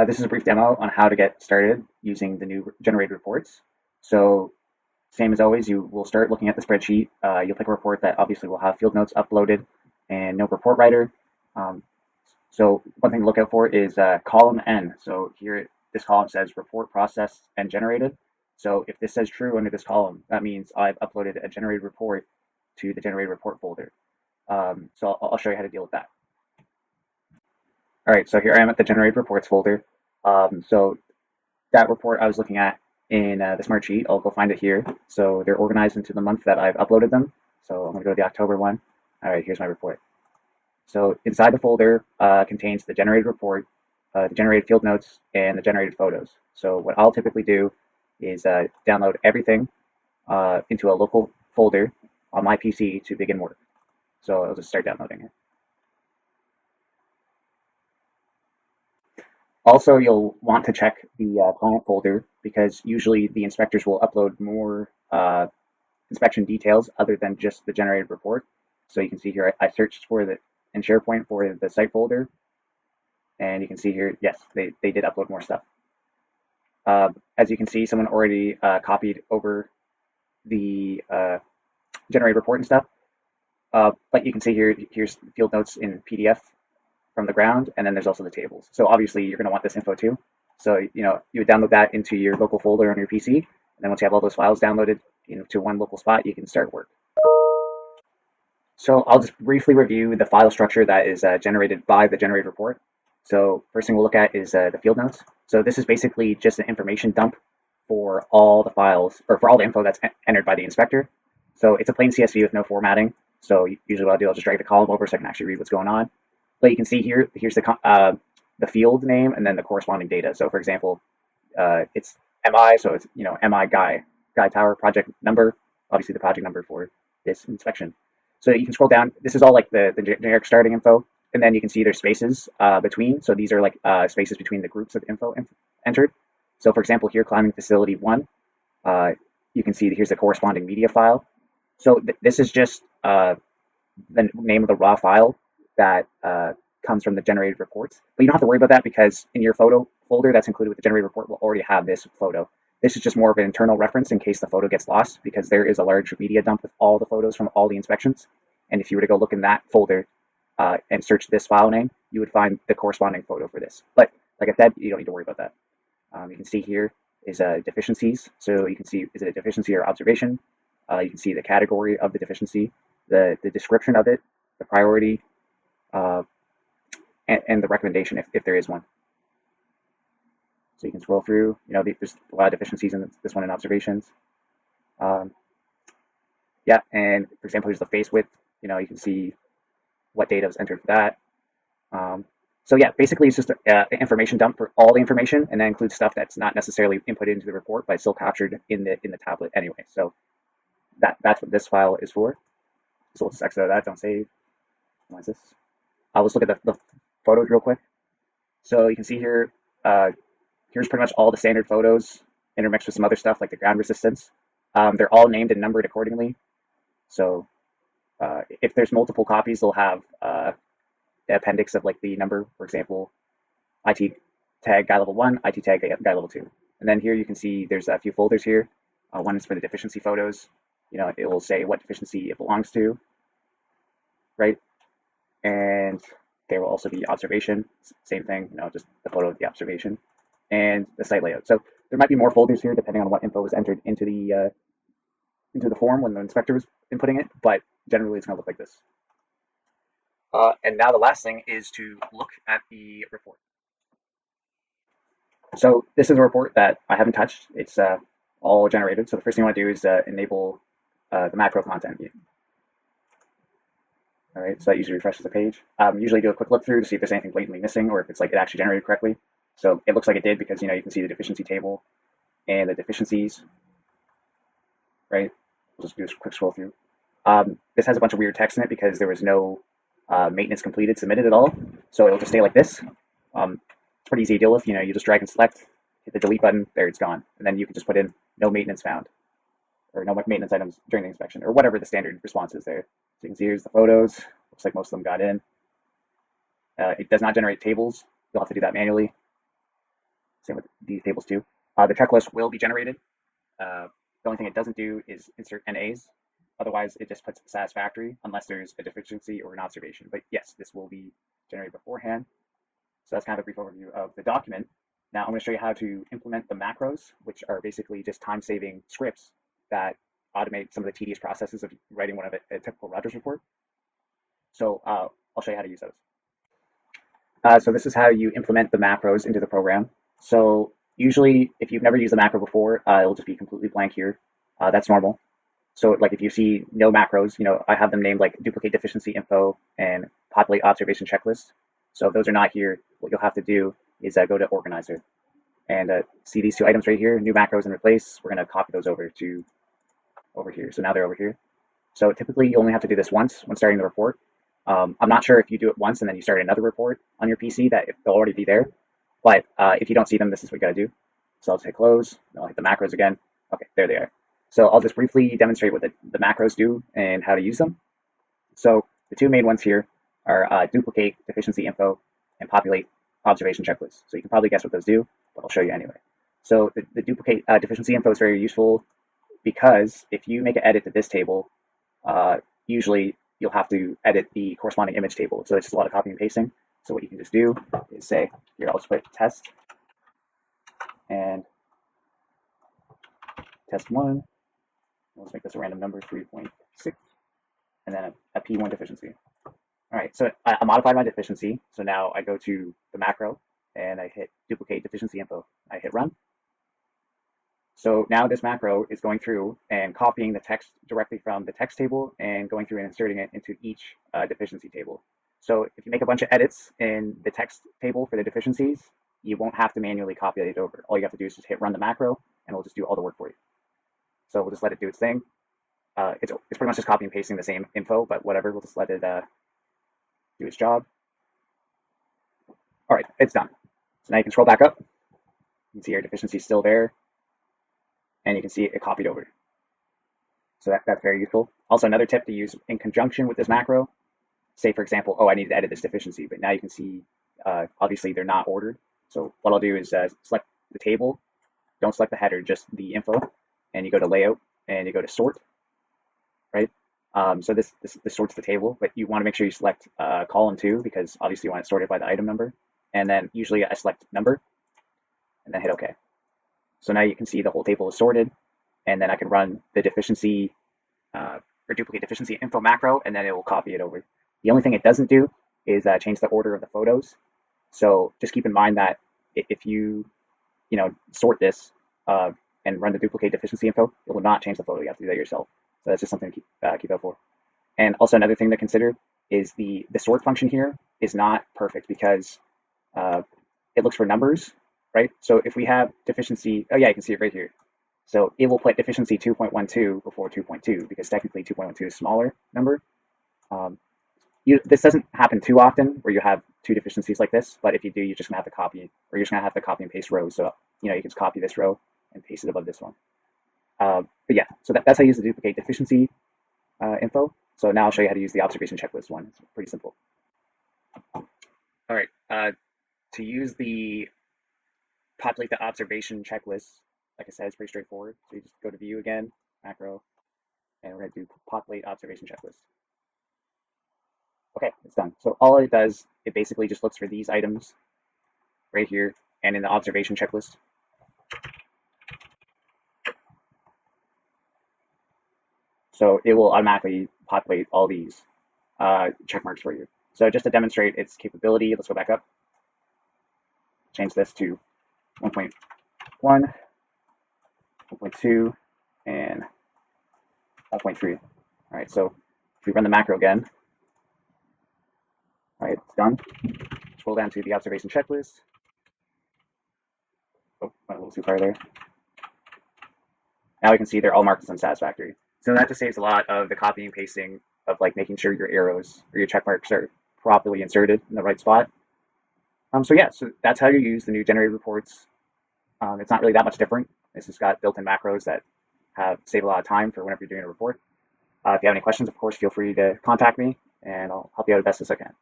This is a brief demo on how to get started using the new generated reports. So same as always, you will start looking at the spreadsheet. You'll pick a report that obviously will have field notes uploaded and no report writer. Um, so one thing to look out for is column N. So here, this column says report processed and generated. So if this says true under this column, that means I've uploaded a generated report to the generated report folder. So I'll show you how to deal with that. All right, so here I am at the generated reports folder. So that report I was looking at in the smart sheet, I'll go find it here. So they're organized into the month that I've uploaded them. So I'm going to go to the October one. All right, here's my report. So inside the folder contains the generated report, the generated field notes, and the generated photos. So what I'll typically do is download everything into a local folder on my PC to begin work. So I'll just start downloading it. Also, you'll want to check the client folder because usually the inspectors will upload more inspection details other than just the generated report. So you can see here, I searched for the in SharePoint for the site folder, and you can see here, yes, they did upload more stuff. As you can see, someone already copied over the generated report and stuff. But you can see here, here's field notes in PDF from the ground, and then there's also the tables. So obviously you're going to want this info too. So you would download that into your local folder on your PC, and then once you have all those files downloaded to one local spot, you can start work. So I'll just briefly review the file structure that is generated by the generated report. So first thing we'll look at is the field notes. So this is basically just an information dump for all the files, or for all the info that's entered by the inspector. So it's a plain CSV with no formatting. So usually what I'll do, I'll just drag the column over so I can actually read what's going on. But you can see here, here's the field name and then the corresponding data. So for example, it's MI, so it's MI Guy Tower project number, obviously the project number for this inspection. So you can scroll down. This is all like the generic starting info, and then you can see there's spaces between. So these are like spaces between the groups of info entered. So for example, here climbing facility 1, you can see here's the corresponding media file. So this is just the name of the raw file that comes from the generated reports. But you don't have to worry about that because in your photo folder that's included with the generated report will already have this photo. This is just more of an internal reference in case the photo gets lost because there is a large media dump with all the photos from all the inspections. And if you were to go look in that folder and search this file name, you would find the corresponding photo for this. But like I said, you don't need to worry about that. You can see here is deficiencies. So you can see, is it a deficiency or observation? You can see the category of the deficiency, the description of it, the priority, and the recommendation if there is one. So you can scroll through, there's a lot of deficiencies in this one in observations. Yeah, and for example, here's the face width. You can see what data was entered for that. So yeah, basically it's just an information dump for all the information, and that includes stuff that's not necessarily input into the report, but it's still captured in the tablet anyway. So that's what this file is for. So we'll just exit out of that, don't save. What is this? Let's look at the photos real quick. So you can see here, here's pretty much all the standard photos intermixed with some other stuff like the ground resistance. They're all named and numbered accordingly. So if there's multiple copies, they'll have the appendix of like the number, for example, IT tag guy level 1, IT tag guy level 2. And then here you can see there's a few folders here. One is for the deficiency photos. It will say what deficiency it belongs to, right? And there will also be observation, same thing, just the photo of the observation, and the site layout. So there might be more folders here depending on what info was entered into the form when the inspector was inputting it, but generally it's going to look like this. And now the last thing is to look at the report. So this is a report that I haven't touched. It's all generated. So the first thing I want to do is enable the macro content view. All right, so that usually refreshes the page. Usually do a quick look through to see if there's anything blatantly missing or if it's like it actually generated correctly. So it looks like it did because you can see the deficiency table and the deficiencies, right? We'll just do a quick scroll through. This has a bunch of weird text in it because there was no maintenance completed submitted at all. So it'll just stay like this. It's pretty easy to deal with. You just drag and select, hit the delete button, there it's gone. And then you can just put in no maintenance found or no maintenance items during the inspection or whatever the standard response is there. So you can see here's the photos. Looks like most of them got in. It does not generate tables. You'll have to do that manually. Same with these tables too. The checklist will be generated. The only thing it doesn't do is insert NAs. Otherwise, it just puts satisfactory unless there's a deficiency or an observation. But yes, this will be generated beforehand. So that's kind of a brief overview of the document. Now I'm going to show you how to implement the macros, which are basically just time-saving scripts that automate some of the tedious processes of writing one of a typical Rogers report. So I'll show you how to use those. So this is how you implement the macros into the program. So usually, if you've never used a macro before, it'll just be completely blank here. That's normal. So like if you see no macros, I have them named like duplicate deficiency info and populate observation checklist. So if those are not here, what you'll have to do is go to organizer and see these two items right here, new macros and replace. We're going to copy those over to over here. So now they're over here. So typically you only have to do this once when starting the report. I'm not sure if you do it once and then you start another report on your PC that they'll already be there. But if you don't see them, this is what you got to do. So I'll just hit close. I'll hit the macros again. Okay, there they are. So I'll just briefly demonstrate what the macros do and how to use them. So the two main ones here are duplicate deficiency info and populate observation checklist. So you can probably guess what those do, but I'll show you anyway. So the duplicate deficiency info is very useful because if you make an edit to this table, usually you'll have to edit the corresponding image table. So it's just a lot of copy and pasting. So what you can just do is say, here, I'll just put test and test one. Let's make this a random number, 3.6, and then a P1 deficiency. All right, so I modified my deficiency. So now I go to the macro and I hit duplicate deficiency info. I hit run. So now this macro is going through and copying the text directly from the text table and going through and inserting it into each deficiency table. So if you make a bunch of edits in the text table for the deficiencies, you won't have to manually copy it over. All you have to do is just hit run the macro and it'll just do all the work for you. So we'll just let it do its thing. It's pretty much just copy and pasting the same info, but whatever, we'll just let it do its job. All right, it's done. So now you can scroll back up. You can see your deficiency is still there, and you can see it copied over. So that's very useful. Also, another tip to use in conjunction with this macro, say for example, oh, I need to edit this deficiency, but now you can see, obviously they're not ordered. So what I'll do is select the table, don't select the header, just the info, and you go to layout and you go to sort, right? So this sorts the table, but you want to make sure you select column 2 because obviously you want it sorted by the item number. And then usually I select number and then hit OK. So now you can see the whole table is sorted, and then I can run the deficiency or duplicate deficiency info macro, and then it will copy it over. The only thing it doesn't do is change the order of the photos. So just keep in mind that if you sort this and run the duplicate deficiency info, it will not change the photo. You have to do that yourself. So that's just something to keep out for. And also another thing to consider is the sort function here is not perfect because it looks for numbers, right? So if we have deficiency, oh yeah, you can see it right here. So it will put deficiency 2.12 before 2.2 because technically 2.12 is a smaller number. This doesn't happen too often where you have two deficiencies like this, but if you do, you're just gonna have to copy, or you're just gonna have to copy and paste rows. So you can just copy this row and paste it above this one. But yeah, so that's how you use the duplicate deficiency info. So now I'll show you how to use the observation checklist one. It's pretty simple. All right, to use the populate the observation checklist, like I said, it's pretty straightforward. So you just go to view again, macro, and we're going to do populate observation checklist. Okay, it's done. So all it does, it basically just looks for these items right here and in the observation checklist. So it will automatically populate all these check marks for you. So just to demonstrate its capability, let's go back up, change this to 1.1, 1.2, and 1.3. All right, so if we run the macro again, all right, it's done. Scroll down to the observation checklist. Oh, went a little too far there. Now we can see they're all marked as unsatisfactory. So that just saves a lot of the copying and pasting of like making sure your arrows or your check marks are properly inserted in the right spot. So yeah, so that's how you use the new generated reports. It's not really that much different. It's just got built-in macros that save a lot of time for whenever you're doing a report. If you have any questions, of course, feel free to contact me, and I'll help you out as best as I can.